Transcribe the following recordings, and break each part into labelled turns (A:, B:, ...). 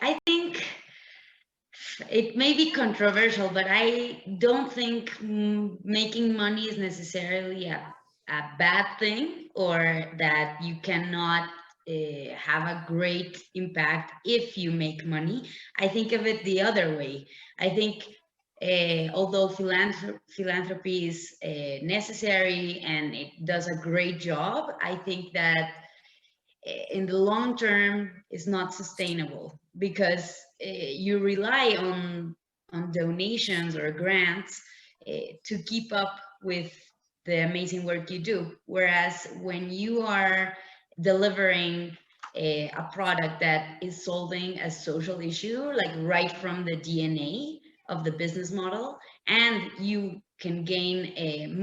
A: I think it may be controversial, but I don't think making money is necessarily a bad thing, or that you cannot have a great impact if you make money. I think of it the other way. I think although philanthropy is necessary and it does a great job, I think that in the long term is not sustainable, because you rely on donations or grants to keep up with the amazing work you do, whereas when you are delivering a product that is solving a social issue, like right from the DNA of the business model, and you can gain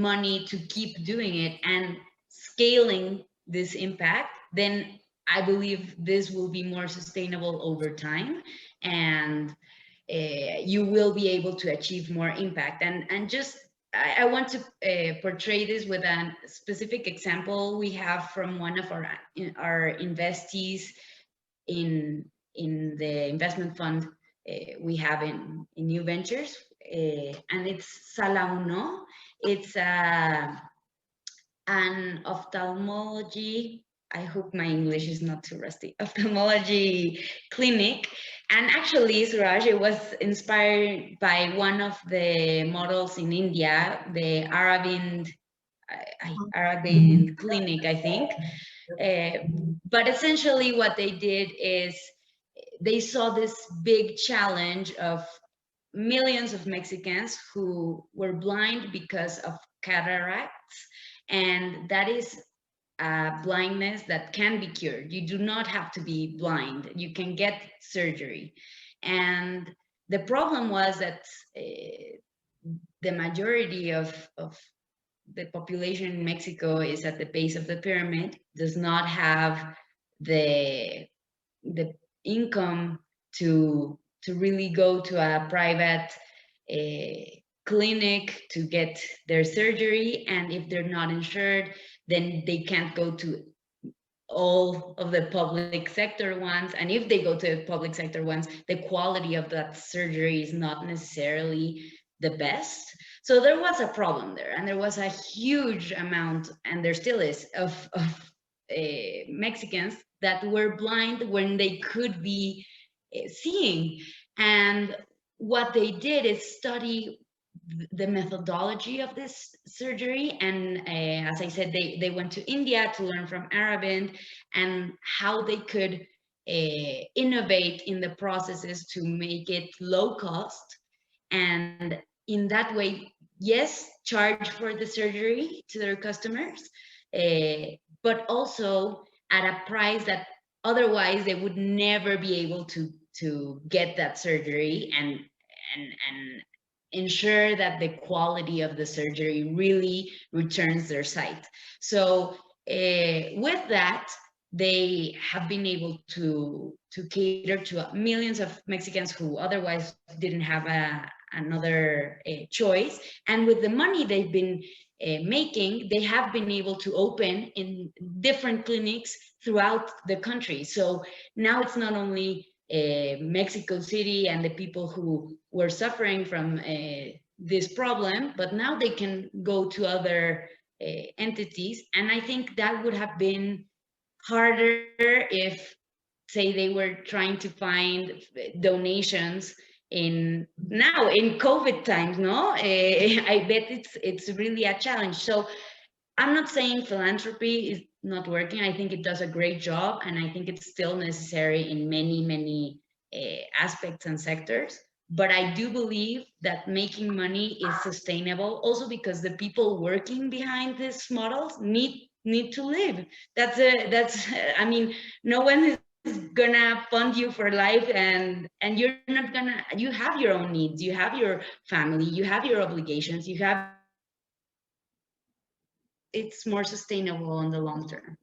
A: money to keep doing it and scaling this impact, then I believe this will be more sustainable over time, and you will be able to achieve more impact. And just I want to portray this with a specific example we have from one of our investees in the investment fund we have in new ventures, and it's Salauno. It's an ophthalmology, I hope my English is not too rusty, ophthalmology clinic. And actually, Suraj, it was inspired by one of the models in India, the Aravind clinic, I think. But essentially what they did is they saw this big challenge of millions of Mexicans who were blind because of cataracts, and that is blindness that can be cured. You do not have to be blind. You can get surgery. And the problem was that the majority of the population in Mexico is at the base of the pyramid, does not have the income to really go to a private clinic to get their surgery, and if they're not insured, then they can't go to all of the public sector ones, and if they go to public sector ones, the quality of that surgery is not necessarily the best. So there was a problem there, and there was a huge amount, and there still is, of Mexicans that were blind when they could be seeing. And what they did is study the methodology of this surgery, and as I said, they went to India to learn from Aravind and how they could innovate in the processes to make it low cost, and in that way, yes, charge for the surgery to their customers, but also at a price that otherwise they would never be able to get that surgery, and ensure that the quality of the surgery really returns their sight. So with that, they have been able to cater to millions of Mexicans who otherwise didn't have another choice. And with the money they've been making, they have been able to open in different clinics throughout the country. So now it's not only Mexico City and the people who were suffering from this problem, but now they can go to other entities. And I think that would have been harder if, say, they were trying to find donations in COVID times. No, I bet it's really a challenge. So I'm not saying philanthropy is not working. I think it does a great job, and I think it's still necessary in many aspects and sectors. But I do believe that making money is sustainable, also because the people working behind these models need to live. That's I mean, no one is gonna fund you for life, and you're not gonna. You have your own needs. You have your family. You have your obligations. You have. It's more sustainable in the long term.